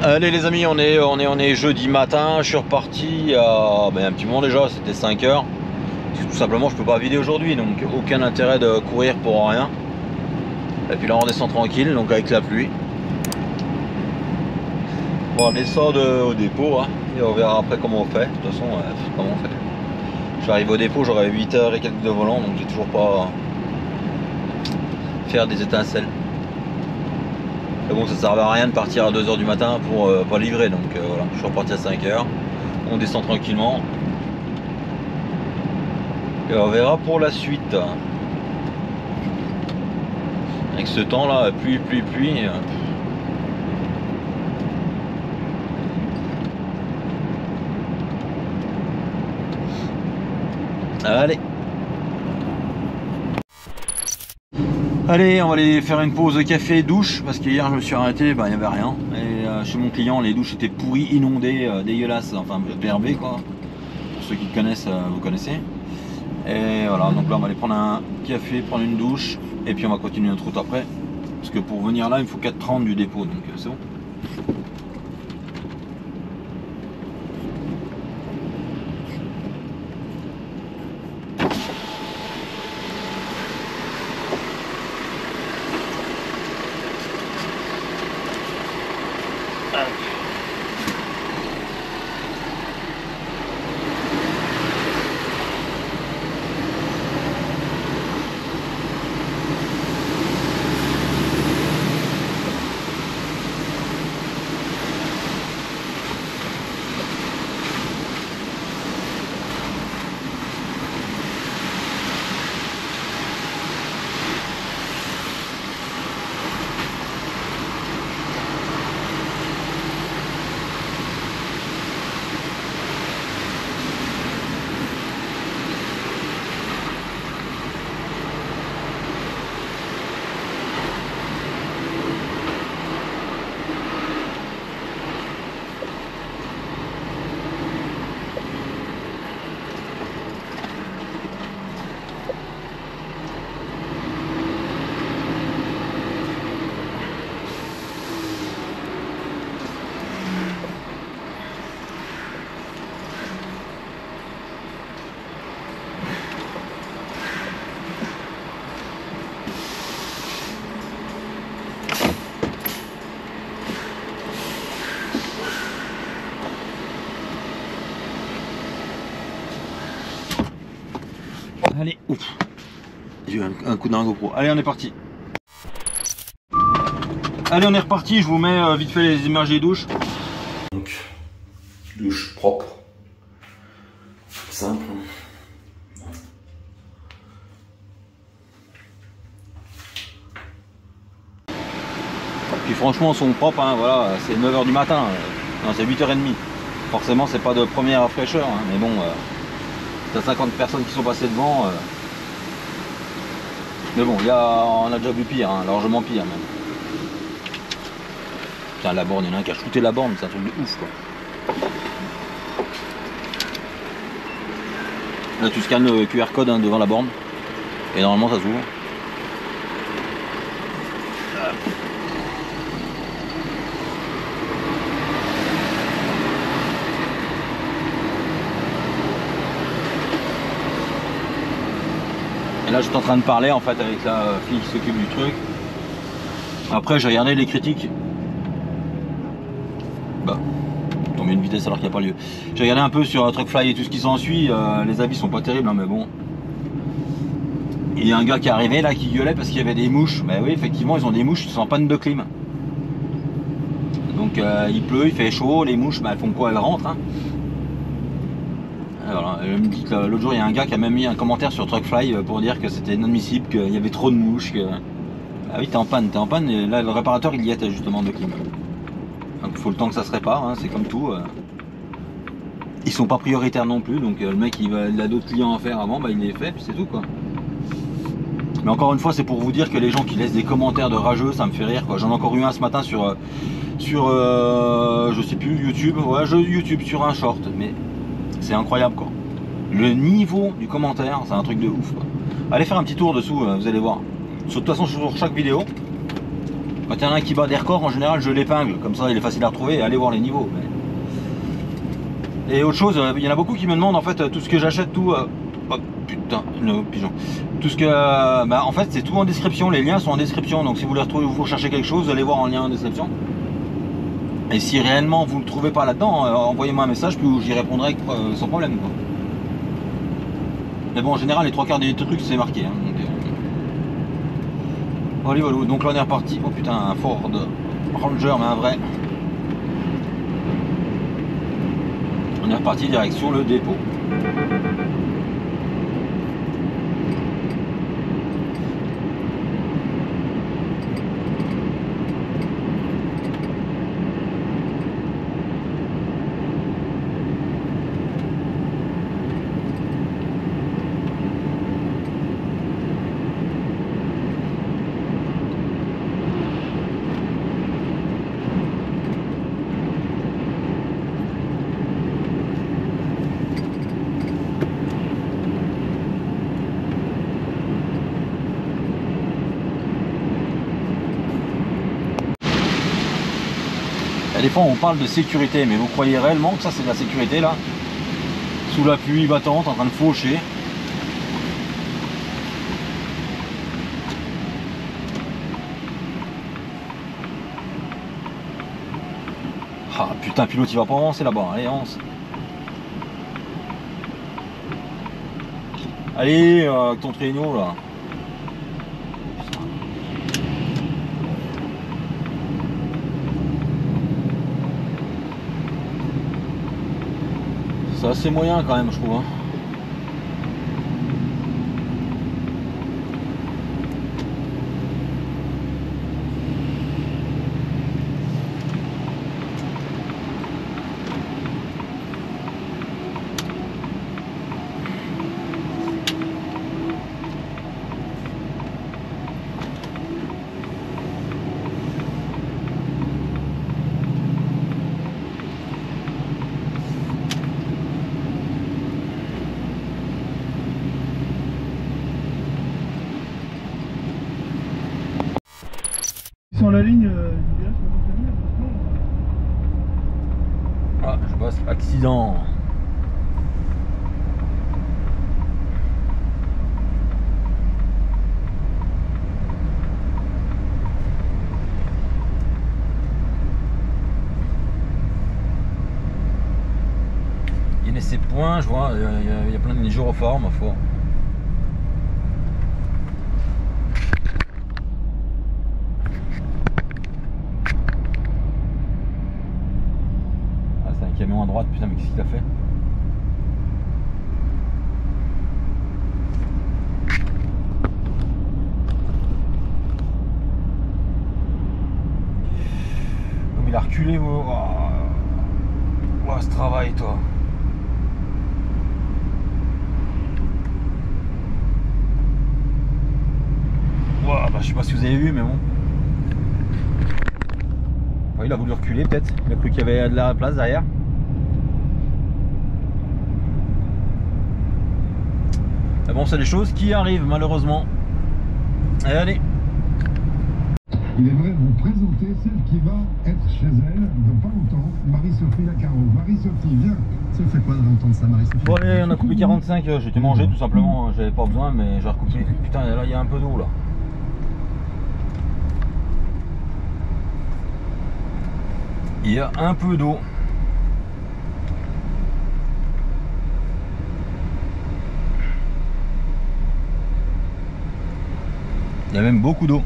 Allez les amis, on est jeudi matin, je suis reparti à un petit moment déjà, c'était 5 heures. Parce que tout simplement je peux pas vider aujourd'hui, donc aucun intérêt de courir pour rien. Et puis là on descend tranquille, donc avec la pluie. Bon, on descend au dépôt, hein, et on verra après comment on fait. De toute façon, comment on fait. J'arrive au dépôt, j'aurai 8 heures et quelques de volant, donc j'ai toujours pas faire des étincelles. Mais bon, ça servait à rien de partir à 2 heures du matin pour pas livrer, donc voilà, je suis reparti à 5 heures. On descend tranquillement. Et on verra pour la suite. Avec ce temps là, pluie. Allez, on va aller faire une pause café et douche parce qu'hier je me suis arrêté, il n'y avait rien. Et chez mon client, les douches étaient pourries, inondées, dégueulasses, enfin PRB quoi. Pour ceux qui connaissent, vous connaissez. Et voilà, donc là on va aller prendre un café, prendre une douche, et puis on va continuer notre route après. Parce que pour venir là, il me faut 4h30 du dépôt, donc c'est bon. Allez, ouf, j'ai eu un coup d'un GoPro. Allez, on est parti. Allez, on est reparti. Je vous mets vite fait les images des douches. Donc, douche propre, simple. Puis franchement, elles sont propres. Hein, voilà, c'est 9 h du matin. Non, c'est 8h30. Forcément, c'est pas de première fraîcheur, hein, mais bon. T'as 50 personnes qui sont passées devant. Mais bon, on a déjà vu pire, hein, largement pire même. Putain, la borne, il y en a un qui a shooté la borne, c'est un truc de ouf quoi. Là tu scannes le QR code hein, devant la borne. Et normalement ça s'ouvre. Là j'étais en train de parler en fait avec la fille qui s'occupe du truc. Après j'ai regardé les critiques. Bah, tomber une vitesse alors qu'il n'y a pas lieu. J'ai regardé un peu sur Truckfly et tout ce qui s'ensuit. Les avis sont pas terribles hein, mais bon. Il y a un gars qui est arrivé là qui gueulait parce qu'il y avait des mouches. Mais oui effectivement ils ont des mouches qui sont en panne de clim. Donc il pleut, il fait chaud, les mouches bah, elles font quoi? Elles rentrent hein. Voilà. Elle me dit que l'autre jour il y a un gars qui a même mis un commentaire sur Truckfly pour dire que c'était inadmissible, qu'il y avait trop de mouches. Ah oui t'es en panne, et là le réparateur il y était justement de clim. Donc il faut le temps que ça se répare, hein, c'est comme tout. Ils sont pas prioritaires non plus, donc le mec il a d'autres clients à faire avant, bah il les fait, puis c'est tout quoi. Mais encore une fois c'est pour vous dire que les gens qui laissent des commentaires de rageux, ça me fait rire quoi. J'en ai encore eu un ce matin sur je sais plus YouTube, ouais YouTube sur un short, mais c'est incroyable quoi. Le niveau du commentaire, c'est un truc de ouf quoi. Allez faire un petit tour dessous, vous allez voir. De toute façon sur chaque vidéo, Quand il y en a un qui bat des records, en général je l'épingle, comme ça il est facile à retrouver et aller voir les niveaux. Et autre chose, il y en a beaucoup qui me demandent en fait tout ce que j'achète, tout. Oh putain, le pigeon. Tout ce que. Bah, en fait c'est tout en description, les liens sont en description, donc si vous voulez retrouver, vous recherchez quelque chose, allez voir en lien en description. Et si réellement vous ne le trouvez pas là-dedans, envoyez-moi un message, puis j'y répondrai sans problème, quoi. Mais bon, en général, les 3/4 des trucs c'est marqué. Hein, donc, voilà, voilà. Donc là on est reparti. Oh putain, un Ford Ranger, mais un vrai. On est reparti direction le dépôt. Des fois on parle de sécurité, mais vous croyez réellement que ça c'est de la sécurité là? Sous la pluie battante, en train de faucher. Ah putain, pilote il va pas avancer là-bas, allez avance. Allez, ton traîneau là. C'est assez moyen quand même, je trouve. Hein. Sur la ligne du village, Ah, je passe accident. Il y a ces points, je vois, il y a plein de gyrophares, ma foi. Camion à droite, putain, mais qu'est-ce qu'il a fait? Comme il a reculé, oh, oh, ce travail, toi. Oh, bah, je sais pas si vous avez vu, mais bon. Oh, il a voulu reculer, peut-être. Il a cru qu'il y avait de la place derrière. Mais bon, c'est des choses qui arrivent malheureusement. Allez, allez. Il aimerait vous présenter celle qui va être chez elle dans pas longtemps, Marie-Sophie Lacaro. Marie-Sophie, viens. Ça fait quoi d'entendre ça, Marie-Sophie? Bon allez, on a coupé 45, j'étais mangé tout simplement, j'avais pas besoin, mais j'ai recoupé. Putain, là il y a un peu d'eau là. Il y a un peu d'eau. Il y a même beaucoup d'eau.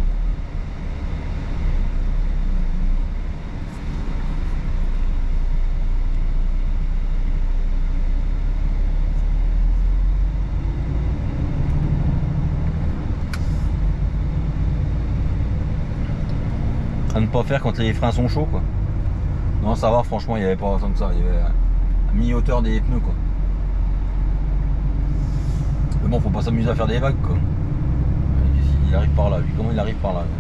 À ne pas faire quand les freins sont chauds, quoi. Non, ça va, franchement, il n'y avait pas tant que ça. Il y avait à mi-hauteur des pneus, quoi. Mais bon, faut pas s'amuser à faire des vagues, quoi. Il arrive par là, lui. Comment il arrive par là, lui?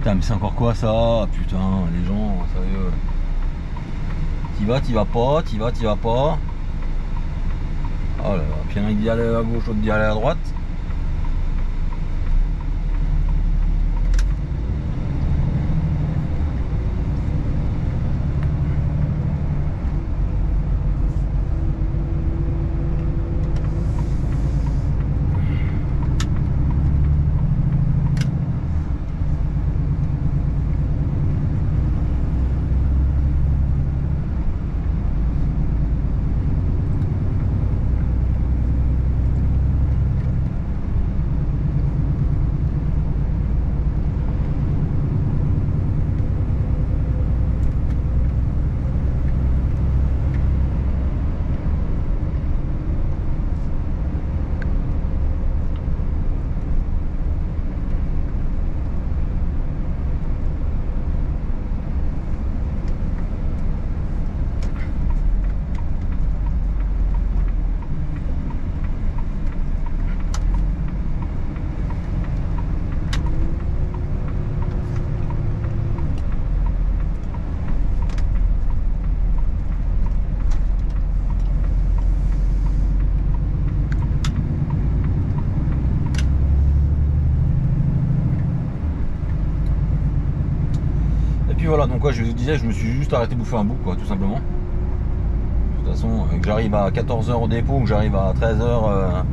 Putain, mais c'est encore quoi ça? Putain, les gens, sérieux. T'y vas, t'y vas pas, t'y vas, t'y vas pas. Oh là là, puis il y en a qui dit aller à gauche, l'autre dit aller à droite. Voilà, donc je vous disais, je me suis juste arrêté bouffer un bout, quoi, tout simplement. De toute façon, que j'arrive à 14h au dépôt ou que j'arrive à 13h,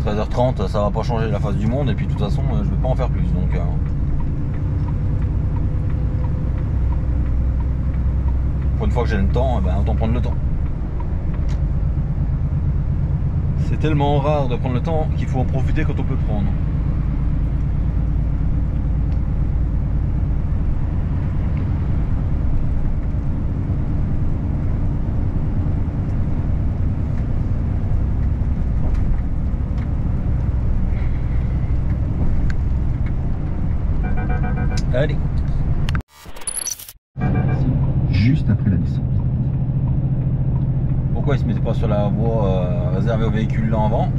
13h30, ça va pas changer la face du monde. Et puis de toute façon, je vais pas en faire plus. Donc, pour une fois que j'ai le temps, autant prendre le temps. C'est tellement rare de prendre le temps qu'il faut en profiter quand on peut prendre. Allez. Juste après la descente. Pourquoi il se mettait pas sur la voie réservée aux véhicules là avant?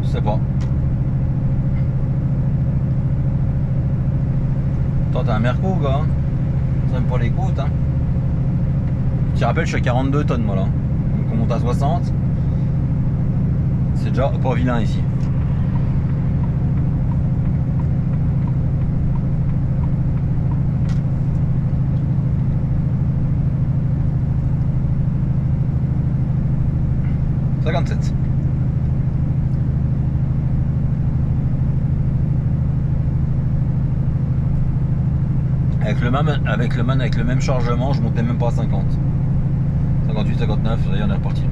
Je sais pas. Toi t'as un Merco gars, ça me pas les côtes hein. Tu te rappelles, je suis à 42 tonnes moi là. Donc on monte à 60. C'est déjà pas vilain ici. Avec le même chargement, je montais même pas à 50. 58, 59, ça y est, on est reparti.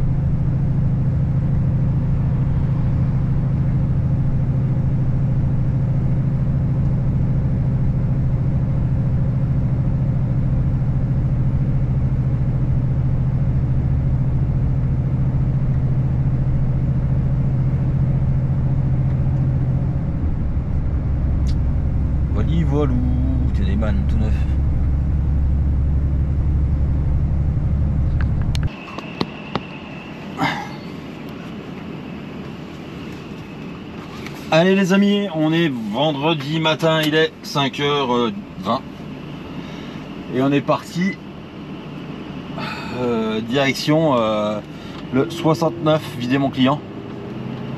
Voilou, Téléman tout neuf. Allez les amis, on est vendredi matin, il est 5h20 et on est parti direction le 69, vider mon client.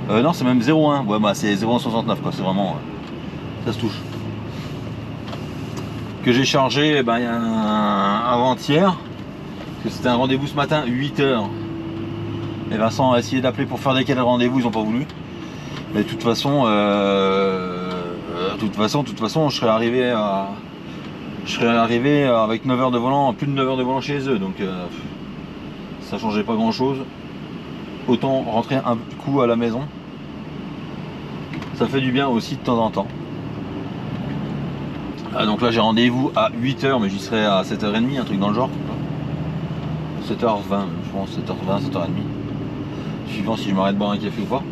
Non, c'est même 01, ouais, bah c'est 0169 quoi, c'est vraiment ça se touche. Que j'ai chargé avant-hier, parce que c'était un rendez-vous ce matin 8h. Et Vincent a essayé d'appeler pour faire décaler le rendez-vous, ils n'ont pas voulu. Mais de toute façon, je serais arrivé avec 9 heures de volant, plus de 9 heures de volant chez eux, donc ça changeait pas grand chose. Autant rentrer un coup à la maison, ça fait du bien aussi de temps en temps. Donc là j'ai rendez-vous à 8h, mais j'y serai à 7h30, un truc dans le genre. 7h20, je pense, 7h20, 7h30. Suivant si je m'arrête boire un café ou pas.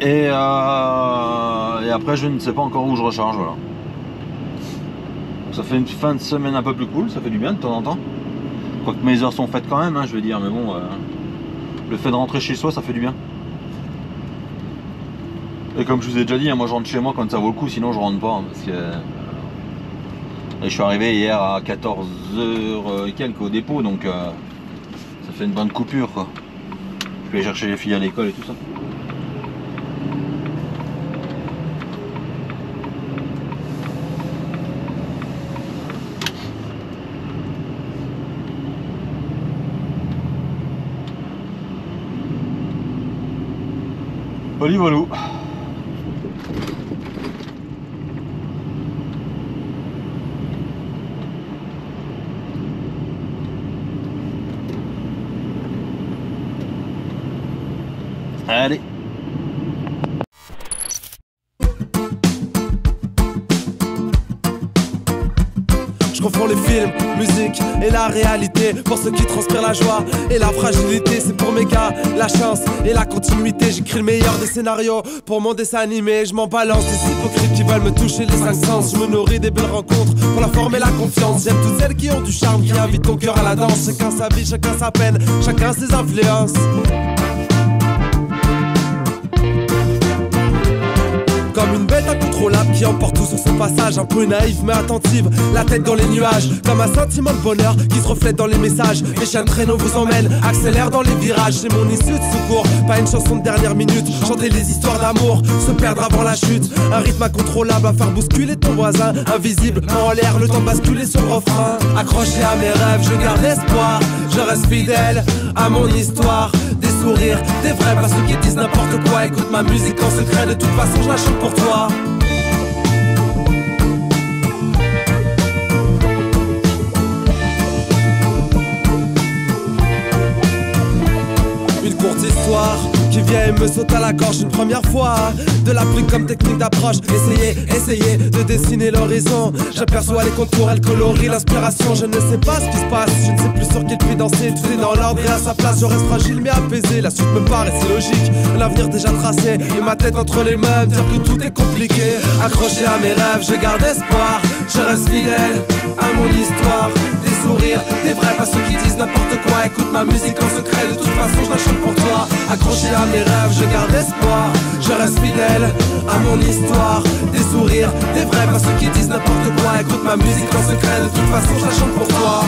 Et après je ne sais pas encore où je recharge, voilà. Ça fait une fin de semaine un peu plus cool, ça fait du bien de temps en temps. Quoique mes heures sont faites quand même, hein, je veux dire, mais bon, le fait de rentrer chez soi, ça fait du bien. Et comme je vous ai déjà dit, hein, moi je rentre chez moi quand ça vaut le coup, sinon je rentre pas, hein, parce que Et je suis arrivé hier à 14h et quelques au dépôt, donc ça fait une bonne coupure quoi. Je vais chercher les filles à l'école et tout ça. Voilà, voilà. Allez. Je confonds les films, musique et la réalité. Pour ceux qui transpirent la joie et la fragilité, c'est pour mes gars, la chance et la continuité. J'écris le meilleur des scénarios pour mon dessin animé. Je m'en balance des hypocrites qui veulent me toucher les cinq sens. Je me nourris des belles rencontres pour la forme et la confiance. J'aime toutes celles qui ont du charme, qui invitent ton cœur à la danse. Chacun sa vie, chacun sa peine, chacun ses influences. Comme une bête incontrôlable qui emporte tout sur son passage. Un peu naïve mais attentive, la tête dans les nuages. Comme un sentiment de bonheur qui se reflète dans les messages. Les chiens de traîneau vous emmènent, accélère dans les virages. C'est mon issue de secours, pas une chanson de dernière minute. Chanter les histoires d'amour, se perdre avant la chute. Un rythme incontrôlable à faire bousculer ton voisin. Invisible, en l'air, le temps de basculer sur le refrain. Accroché à mes rêves, je garde espoir. Je reste fidèle à mon histoire. Des sourires, des vrais, pas ceux qui disent n'importe quoi. Écoute ma musique en secret, de toute façon je la chante pour toi. Une courte histoire qui vient et me saute à la gorge une première fois. De la pluie comme technique d'approche. Essayez de dessiner l'horizon. J'aperçois les contours, elle colorie l'inspiration. Je ne sais pas ce qui se passe, je ne sais plus sur quel pied danser. Tout est dans l'ordre et à sa place, je reste fragile mais apaisé. La suite me paraît si logique, l'avenir déjà tracé. Et ma tête entre les mains, dire que tout est compliqué. Accroché à mes rêves, je garde espoir. Je reste fidèle à mon histoire. Des sourires, des vrais, pas ceux qui disent n'importe quoi. Écoute ma musique en secret, de toute façon je la chante pour toi. Accroché à mes rêves, je garde espoir. Je reste fidèle à mon histoire. Des sourires, des vrais, pas ceux qui disent n'importe quoi. Écoute ma musique en secret, de toute façon je la chante pour toi.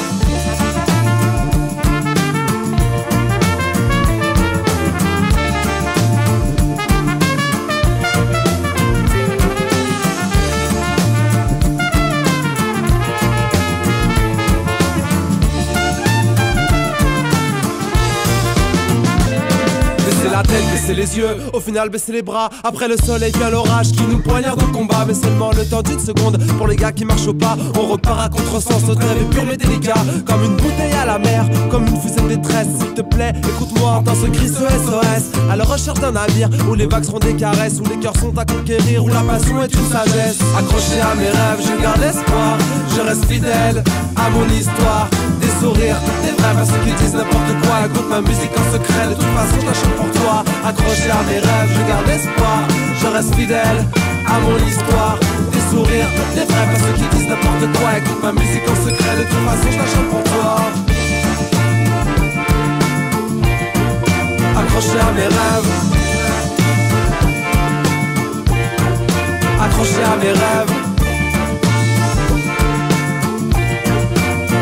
Baisser les yeux, au final baisser les bras. Après le soleil vient l'orage qui nous poignarde au combat. Mais seulement le temps d'une seconde. Pour les gars qui marchent au pas, on repart à contresens. Notre rêve est pur mais délicat, comme une bouteille à la mer, comme une fusée de détresse. S'il te plaît, écoute-moi dans ce cri SOS. À la recherche d'un navire où les vagues seront des caresses, où les cœurs sont à conquérir, où la passion est une sagesse. Accroché à mes rêves, je garde espoir. Je reste fidèle à mon histoire. Des sourires, des vrais, pas ceux qui disent n'importe quoi. Écoute ma musique en secret, de toute façon je la chante pour toi. Accroché à mes rêves, je garde espoir. Je reste fidèle à mon histoire. Des sourires, des vrais, pas ceux qui disent n'importe quoi. Écoute ma musique en secret, de toute façon je la chante pour toi. Accroché à mes rêves. Accroché à mes rêves.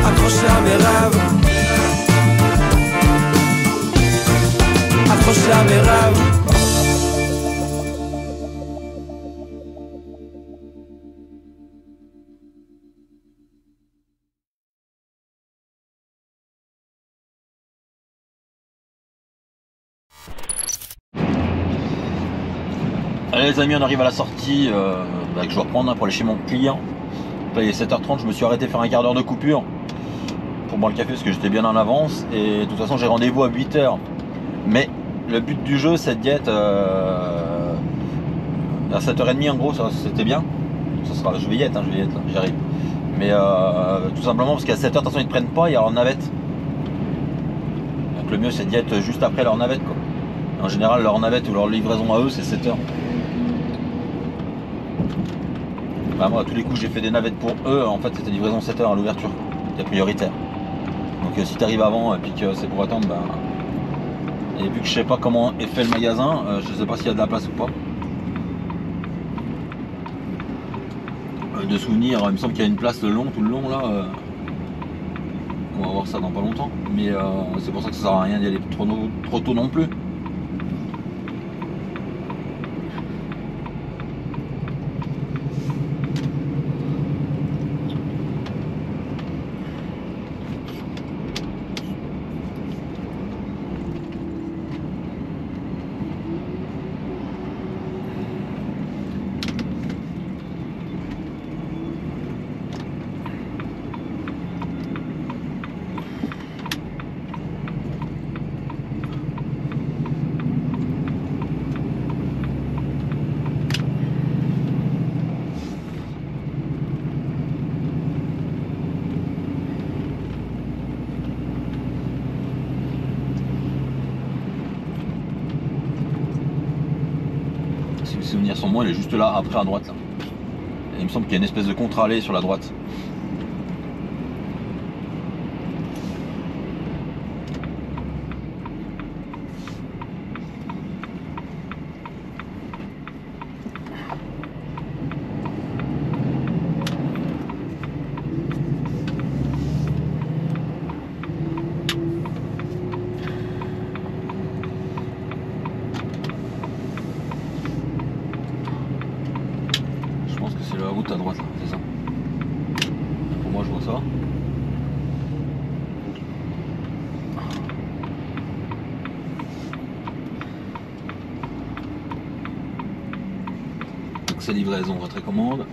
Accroché à mes rêves. Accroché à mes rêves. Allez les amis, on arrive à la sortie que je dois reprendre pour aller chez mon client. Là, il est 7h30, je me suis arrêté faire un quart d'heure de coupure pour boire le café parce que j'étais bien en avance. Et de toute façon j'ai rendez-vous à 8h. Mais le but du jeu c'est d'y être à 7h30 en gros, c'était bien. Ça sera, je vais y être, là, j'arrive. Mais tout simplement parce qu'à 7h de toute façon ils ne prennent pas, il y a leur navette. Donc le mieux c'est d'y être juste après leur navette quoi. En général leur navette ou leur livraison à eux c'est 7h. Bah, moi à tous les coups j'ai fait des navettes pour eux, en fait c'était livraison 7h à l'ouverture, c'était prioritaire. Donc si tu arrives avant et puis que c'est pour attendre, bah... et vu que je sais pas comment est fait le magasin, je sais pas s'il y a de la place ou pas. de souvenirs, il me semble qu'il y a une place le long, tout le long là. On va voir ça dans pas longtemps. Mais c'est pour ça que ça sert à rien d'y aller trop tôt non plus. Si mes souvenirs sont bons, elle est juste là, après à droite là. Et il me semble qu'il y a une espèce de contre-allée sur la droite. C'est la route à droite là, c'est ça. Pour moi je vois ça. Accès livraison, retrait commande.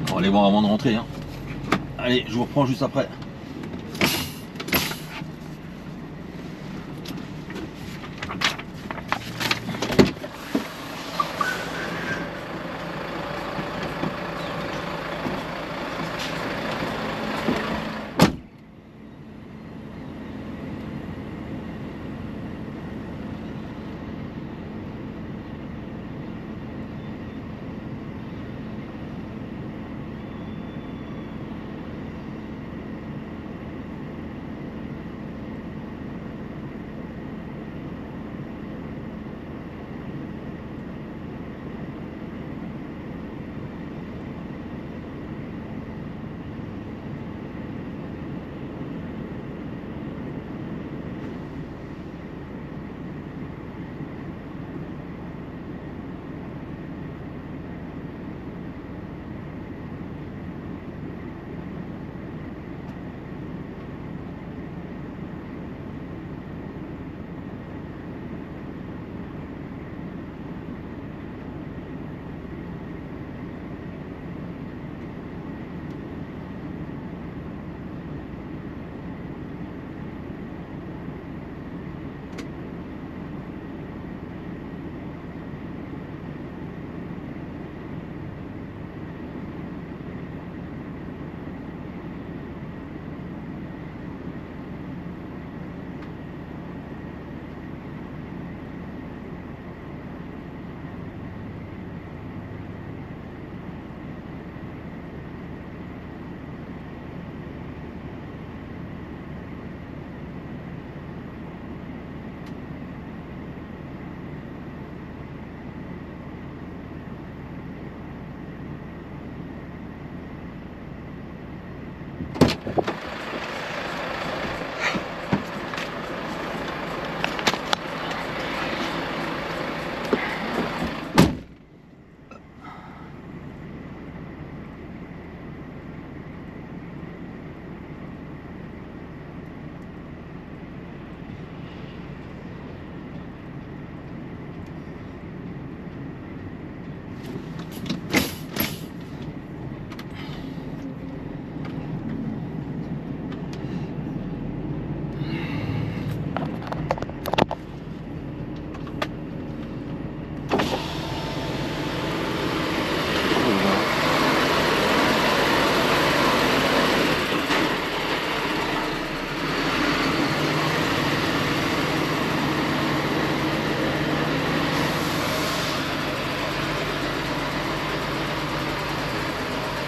On va aller voir avant de rentrer. Hein. Allez, je vous reprends juste après.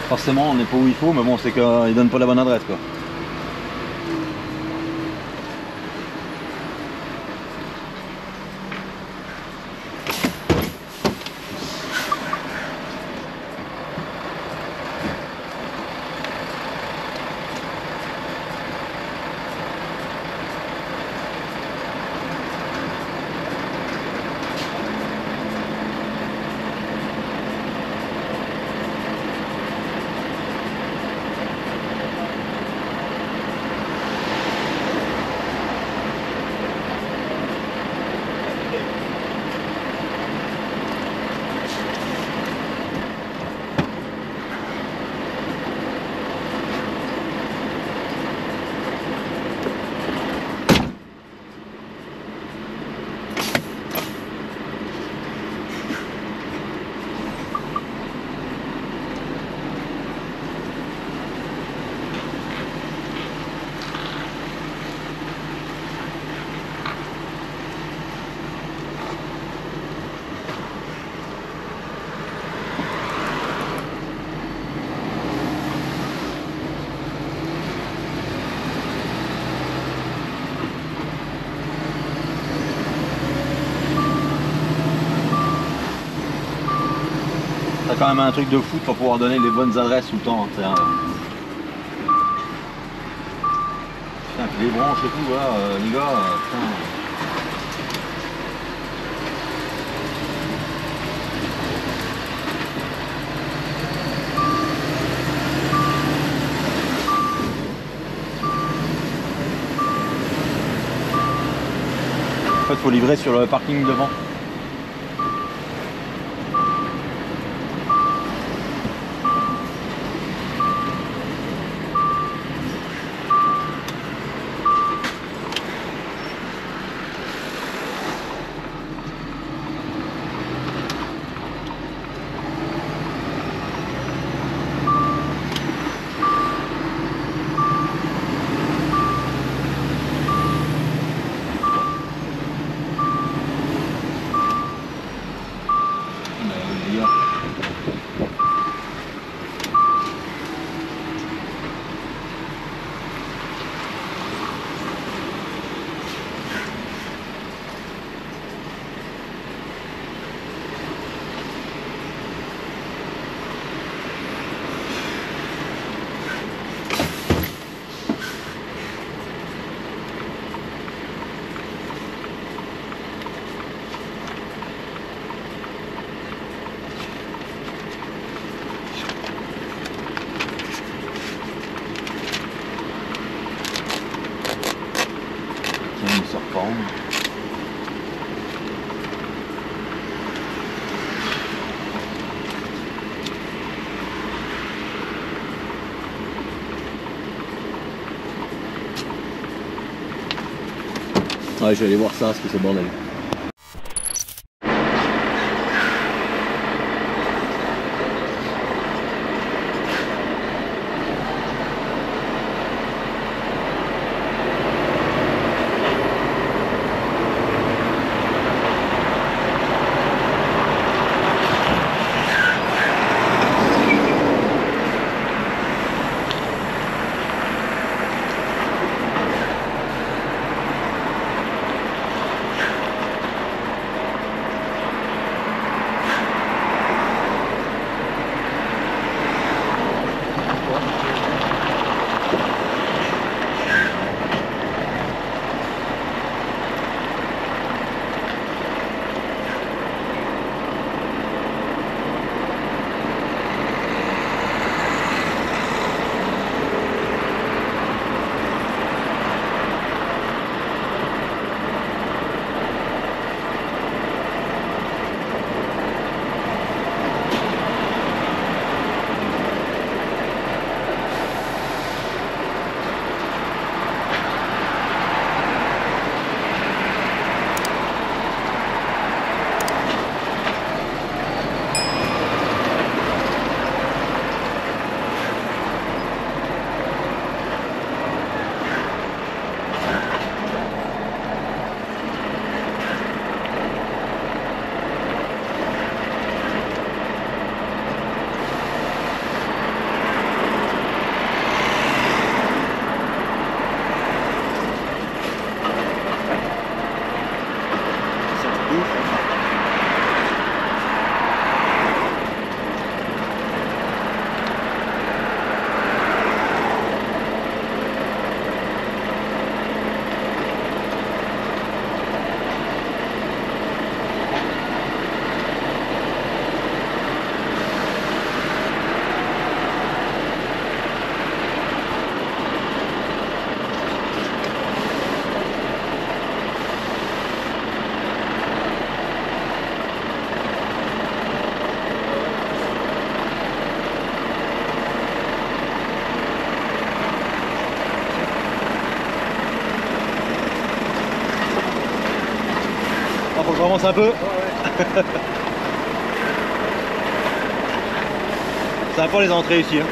Forcément, on n'est pas où il faut, mais bon, c'est qu'ils donnent pas la bonne adresse, quoi. T'as quand même un truc de fou pour pouvoir donner les bonnes adresses tout le temps. Putain, les branches et tout, là, les gars, putain. En fait, faut livrer sur le parking devant. Il sort pas. Ouais, je vais aller voir ça, ce que c'est bordel. On commence un peu. C'est sympa les entrées ici. Hein.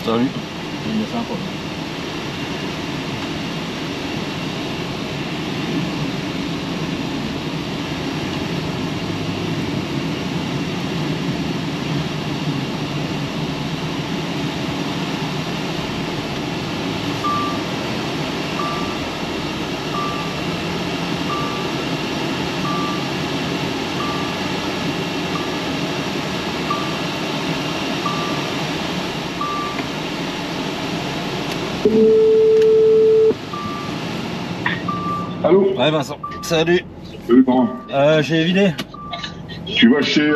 Salut. C'est sympa. Allô? Ouais Vincent, salut. Salut, comment? J'ai vidé. Tu vas chez...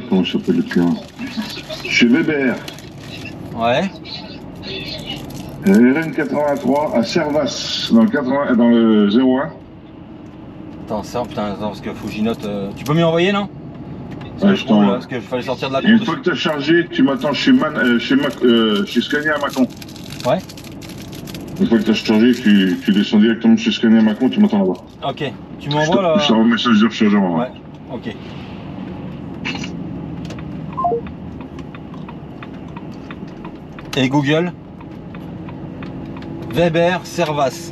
comment il s'appelle le client? Chez Weber. Ouais. RN 83 à Servas, dans le 01. Attends, ça, putain, attends, parce que faut que j'y note. Tu peux m'y envoyer, non? Ouais, je t'envoie. Parce que je fallait sortir de la Et une course. fois que tu as chargé, tu m'attends chez Scania à Mâcon. Ouais. Une fois que tu as chargé, tu descends directement chez Scania à Mâcon, tu m'attends là-bas. Ok. Tu m'envoies là. Je t'envoie un message de rechargement. Ouais. Ok. Et Google. Weber Servas.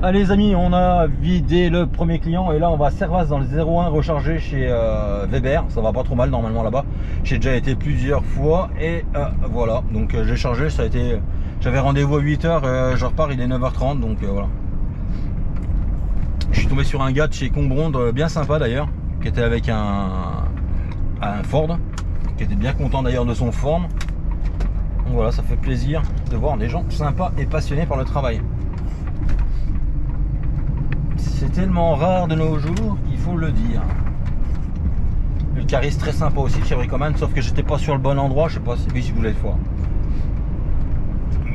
Allez les amis, on a vidé le premier client et là on va Servas dans le 01 recharger chez Weber. Ça va pas trop mal normalement là-bas. J'ai déjà été plusieurs fois et voilà. Donc j'ai chargé, ça a été. J'avais rendez-vous à 8h, je repars, il est 9h30 donc voilà. Je suis tombé sur un gars de chez Combronde, bien sympa d'ailleurs, qui était avec un Ford, qui était bien content d'ailleurs de son forme. Donc voilà, ça fait plaisir de voir des gens sympas et passionnés par le travail. C'est tellement rare de nos jours qu'il faut le dire. Le Caris très sympa aussi chez Bricoman, sauf que j'étais pas sur le bon endroit, je sais pas si vous l'avez fois.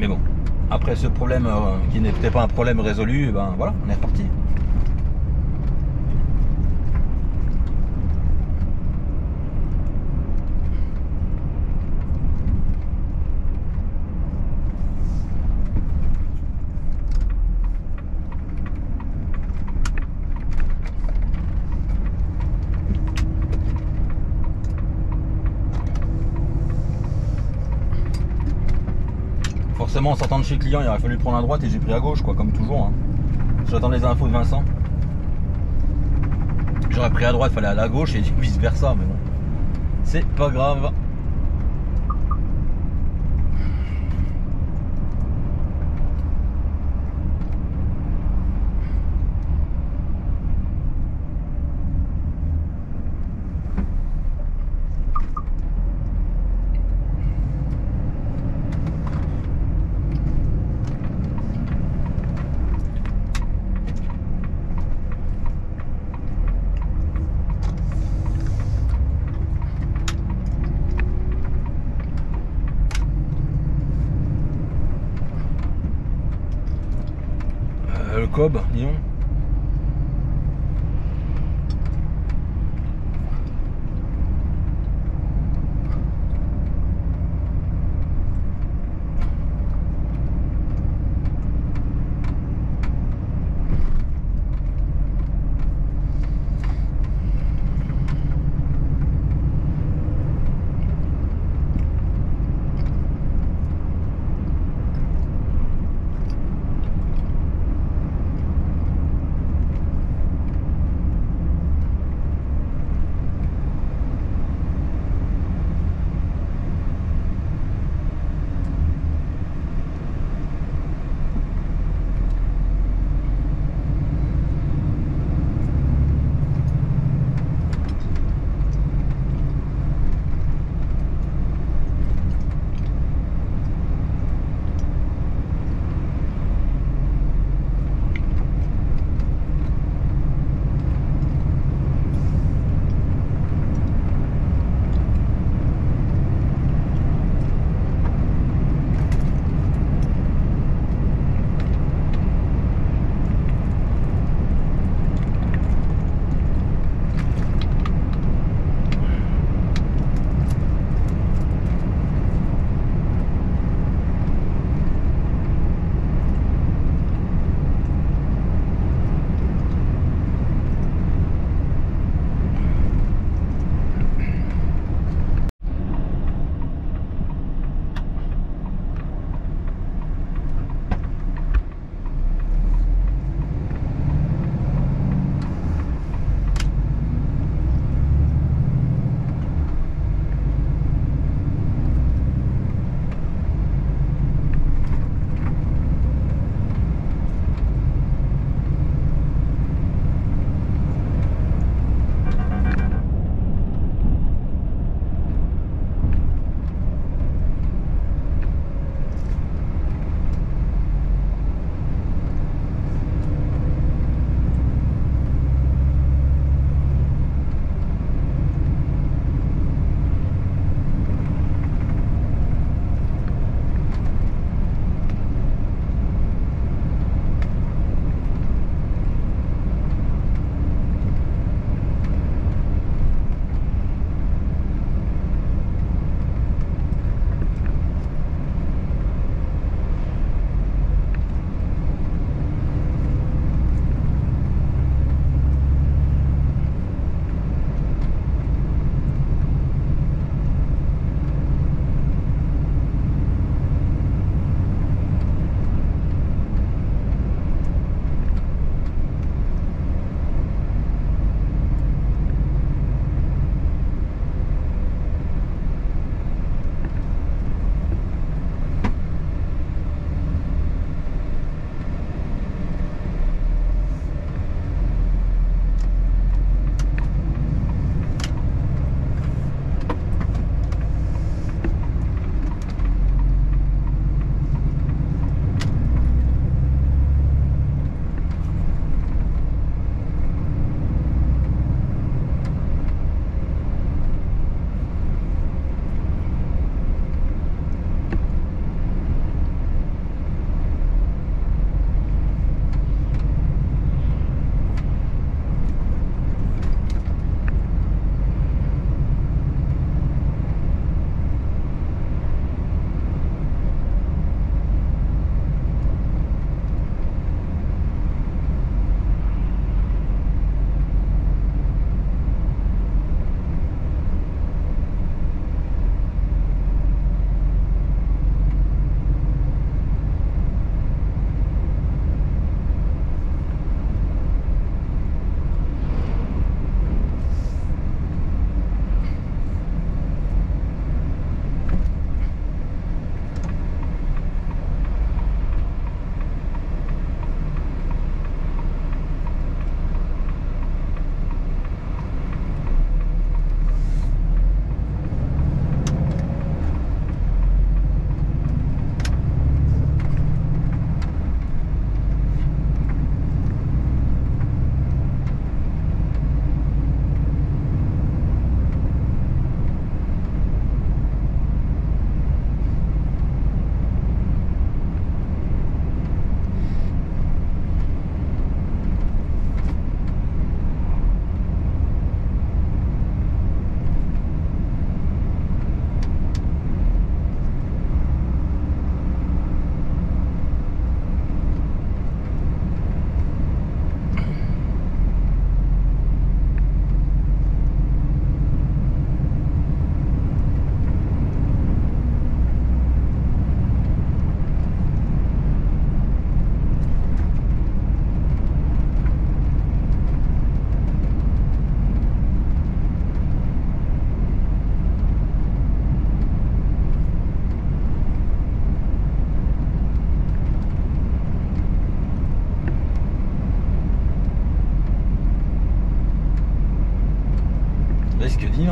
Mais bon, après ce problème qui n'était pas un problème résolu, ben voilà, on est reparti. Forcément, en sortant de chez le client, il aurait fallu prendre à droite et j'ai pris à gauche, quoi, comme toujours. Hein. J'attends les infos de Vincent. J'aurais pris à droite, il fallait aller à gauche et vice versa, mais bon, c'est pas grave. Le cob, disons.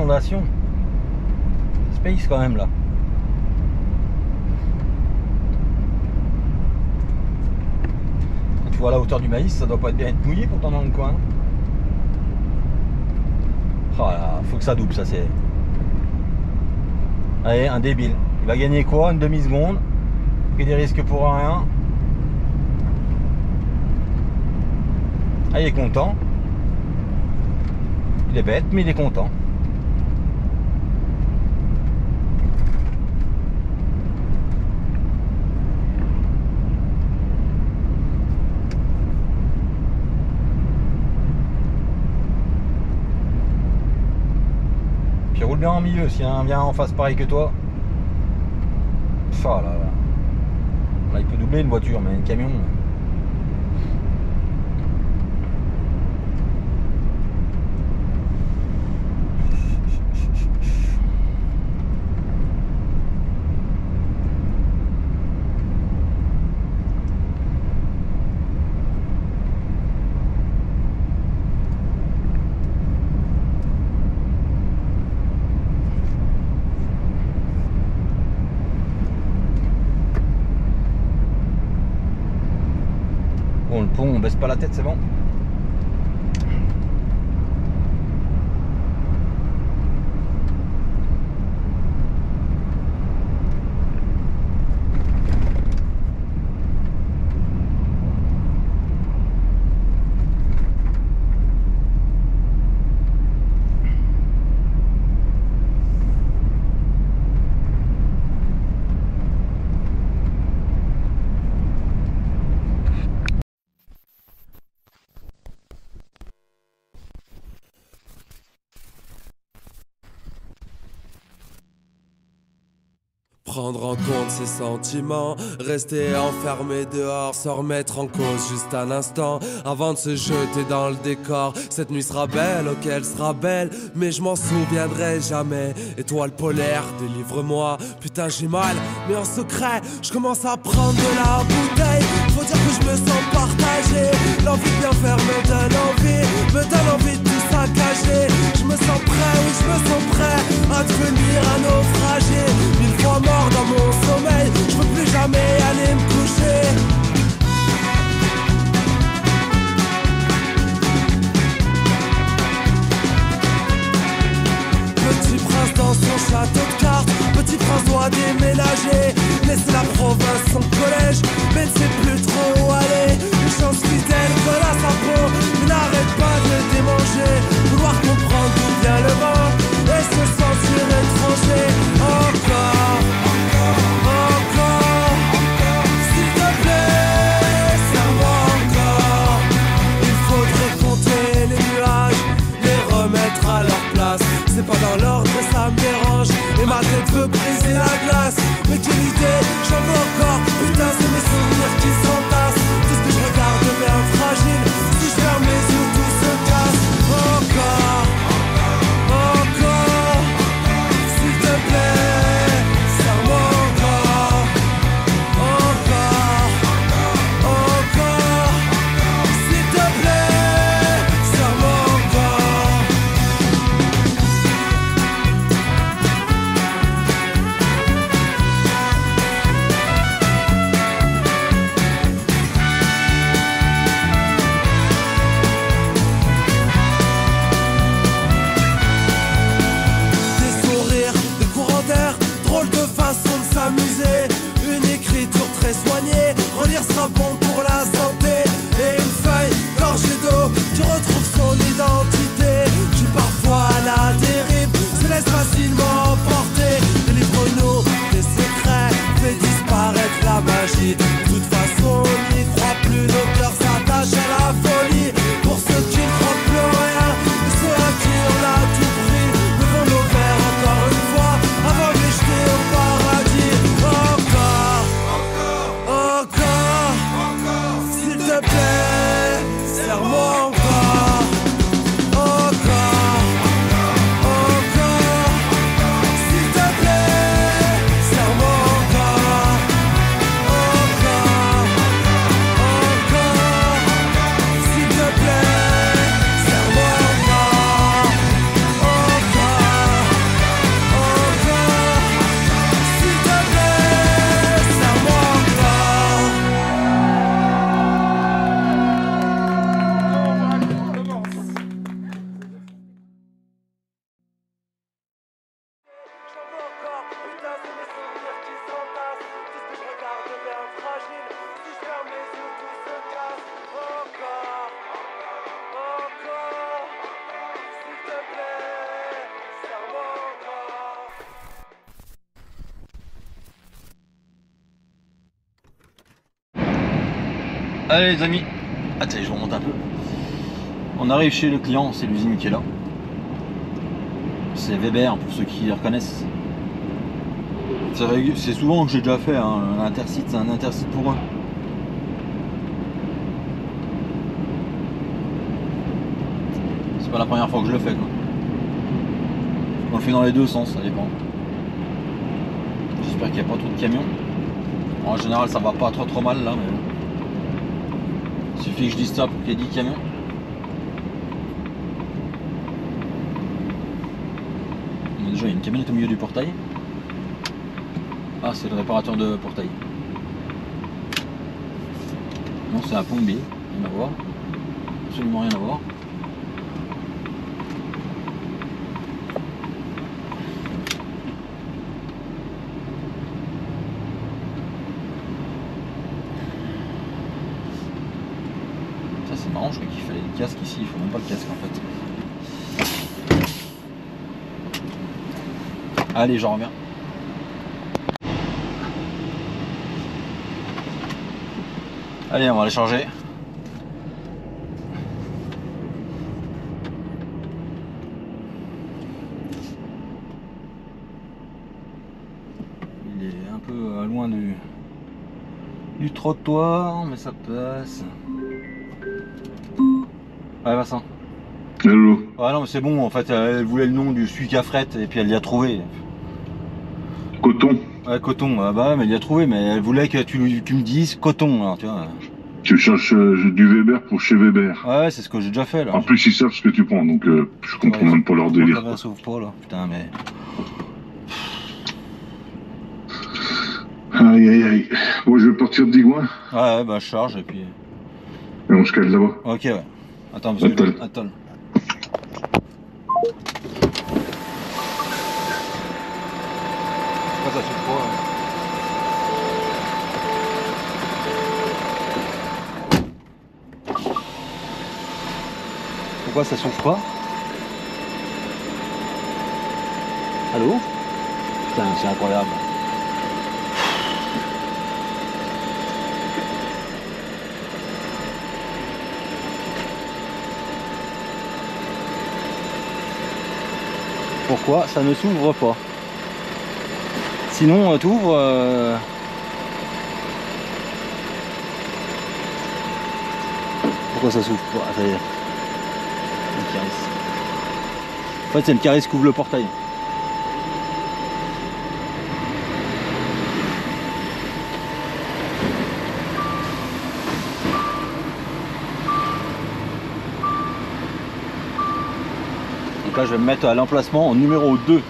inondation. Space quand même là. Tu vois la hauteur du maïs, ça doit pas être bien être mouillé pourtant dans le coin. Oh là, faut que ça double, ça c'est. Allez, un débile. Il va gagner quoi? Une demi-seconde. Il des risques pour rien. Ah, il est content. Il est bête, mais il est content. Puis roule bien en milieu, s'il y a un vient en face pareil que toi. Oh là là. Là, il peut doubler une voiture, mais un camion. Bon, le pont, on baisse pas la tête, c'est bon. Prendre en compte ses sentiments, rester enfermé dehors, se remettre en cause juste un instant avant de se jeter dans le décor. Cette nuit sera belle, ok elle sera belle, mais je m'en souviendrai jamais. Étoile polaire, délivre-moi, putain j'ai mal, mais en secret, je commence à prendre de la bouteille. Faut dire que je me sens partagé, l'envie de bien faire me donne envie de tout saccager. Je me sens prêt, oui je me sens prêt à devenir un naufragé. 1000 fois mort dans mon sommeil, je peux plus jamais aller me coucher. Petit prince dans son château de cartes, petit prince doit déménager, laisser la province, son collège, mais ne sait plus trop où aller. Une chance fidèle colle à sa peau, mais n'arrête pas de le démanger. Vouloir comprendre d'où vient le vent et se sentir étranger. Encore, s'il te plaît, serre-moi encore. Il faudrait compter les nuages, les remettre à leur place. C'est pas dans l'ordre que ça me dérange, et ma tête veut briser la glace. Mais quelle idée, j'en veux encore. Putain, c'est mes souvenirs qui s'entassent. Tout ce que je regarde devient fragile. Si je ferme les yeux, tout se casse. Encore, s'il te plaît, serre-moi encore. Encore, s'il te plaît, serre-moi encore. Des sourires, des courants d'air, drôle de façon de s'amuser. Une écriture très soignée, relire sera bon pour la santé. Et une feuille gorgée d'eau qui retrouve son identité. Je suis parfois à la dérive, se laisse facilement emporter. Délivre-nous des secrets, fais disparaître la magie. De toute façon, on n'y croit plus, nos cœurs s'attachent à la folie. Pour ceux qui ne croient plus en rien, et ceux à qui on a tout pris, levons nos verres encore une fois, avant de les jeter au paradis. Encore, s'il te plaît, serre-moi encore. S'il te plaît, serre-moi encore. Allez les amis, attendez, je vous remonte un peu. On arrive chez le client, c'est l'usine qui est là. C'est Weber pour ceux qui reconnaissent. C'est souvent que j'ai déjà fait, hein. L'intercite, c'est un intercite pour eux. C'est pas la première fois que je le fais quoi. On le fait dans les deux sens, ça dépend. J'espère qu'il n'y a pas trop de camions. En général ça va pas trop mal là, mais il suffit que je dise ça pour qu'il y ait 10 camions. Déjà il y a une camionnette au milieu du portail. Ah, c'est le réparateur de portail. Non, c'est un plombier, rien à voir. Absolument rien à voir. Ça c'est marrant, je crois qu'il fallait le casque ici, il faut même pas le casque en fait. Allez, j'en reviens. Allez, on va les changer. Il est un peu loin du trottoir, mais ça passe. Ouais, Vincent. Hello. Ouais, non, mais c'est bon, en fait, elle voulait le nom du celui qui a fret, et puis elle l'y a trouvé. Coton. Ouais, coton, bah mais elle y a trouvé, mais elle voulait que tu me dises coton, alors tu vois. Tu cherches du Weber pour chez Weber. Ouais, c'est ce que j'ai déjà fait là. En plus, ils savent ce que tu prends, donc je comprends même pas leur délire. Ça s'ouvre pas là, putain, mais. Aïe aïe aïe. Bon, je vais partir de Digoin. Ouais, bah je charge et puis. Et on se cale là-bas. Ok, ouais. Attends, parce que. Attends. Pourquoi ça s'ouvre pas? Pourquoi ça s'ouvre pas? Allô? Putain, c'est incroyable. Pourquoi ça ne s'ouvre pas? Sinon, t'ouvres. Pourquoi ça s'ouvre pas? Ça y est. Le Caris. En fait, c'est le Caris qui ouvre le portail. Donc là, je vais me mettre à l'emplacement en numéro 2.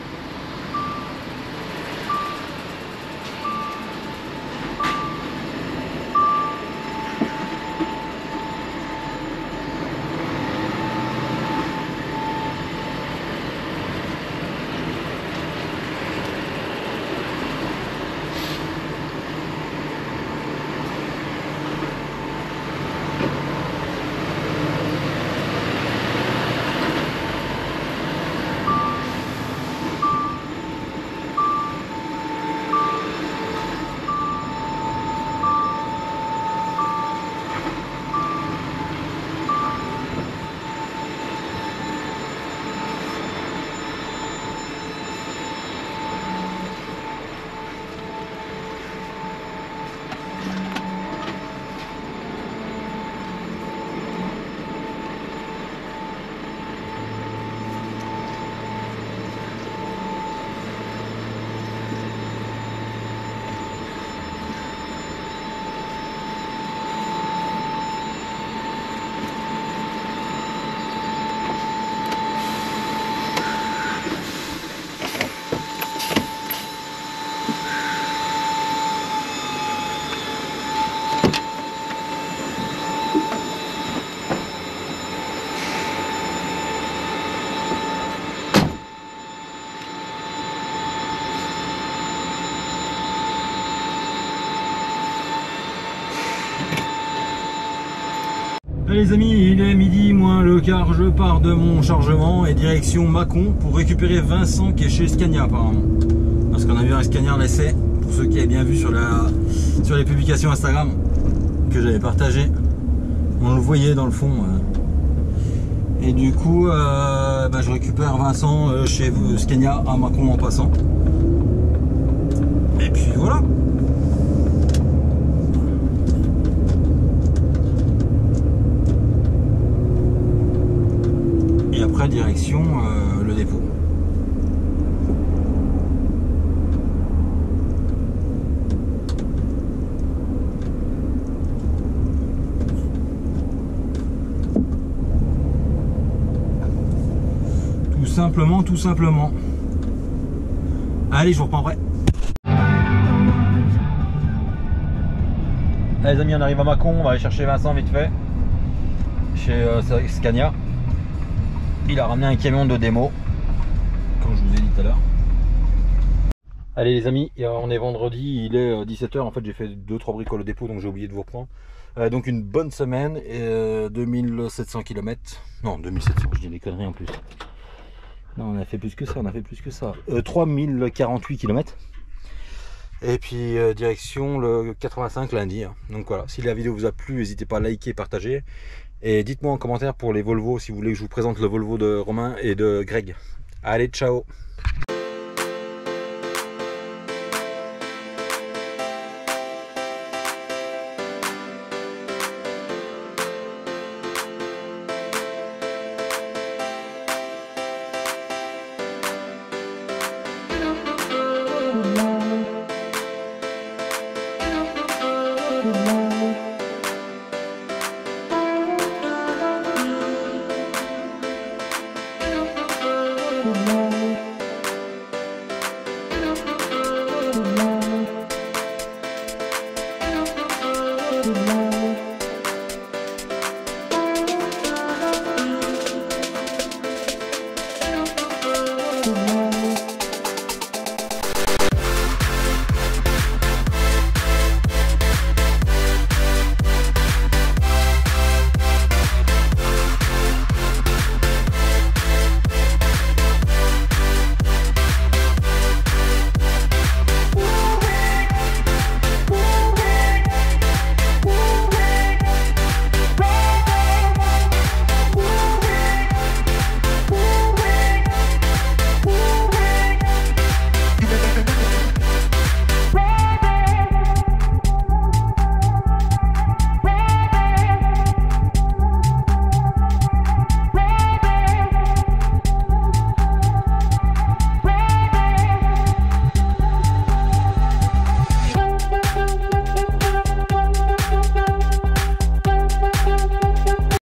Allez les amis, il est midi moins le quart, je pars de mon chargement et direction Mâcon pour récupérer Vincent qui est chez Scania apparemment. Parce qu'on a vu un Scania en essai, pour ceux qui avaient bien vu sur les publications Instagram que j'avais partagées. On le voyait dans le fond. Et du coup, je récupère Vincent chez Scania à Mâcon en passant. Et puis voilà. Et après, direction le dépôt. Tout simplement. Allez, je vous reprends après. Allez les amis, on arrive à Mâcon, on va aller chercher Vincent vite fait. Chez Scania. Il a ramené un camion de démo, comme je vous ai dit tout à l'heure. Allez les amis, on est vendredi, il est 17 h. En fait j'ai fait 2-3 bricoles au dépôt, donc j'ai oublié de vous reprendre. Donc une bonne semaine, 2700 km. Non, 2700, je dis des conneries en plus. Non, on a fait plus que ça, 3048 km. Et puis direction le 85 lundi. Donc voilà, si la vidéo vous a plu, n'hésitez pas à liker, partager. Et dites-moi en commentaire pour les Volvo, si vous voulez que je vous présente le Volvo de Romain et de Greg. Allez, ciao! Good night.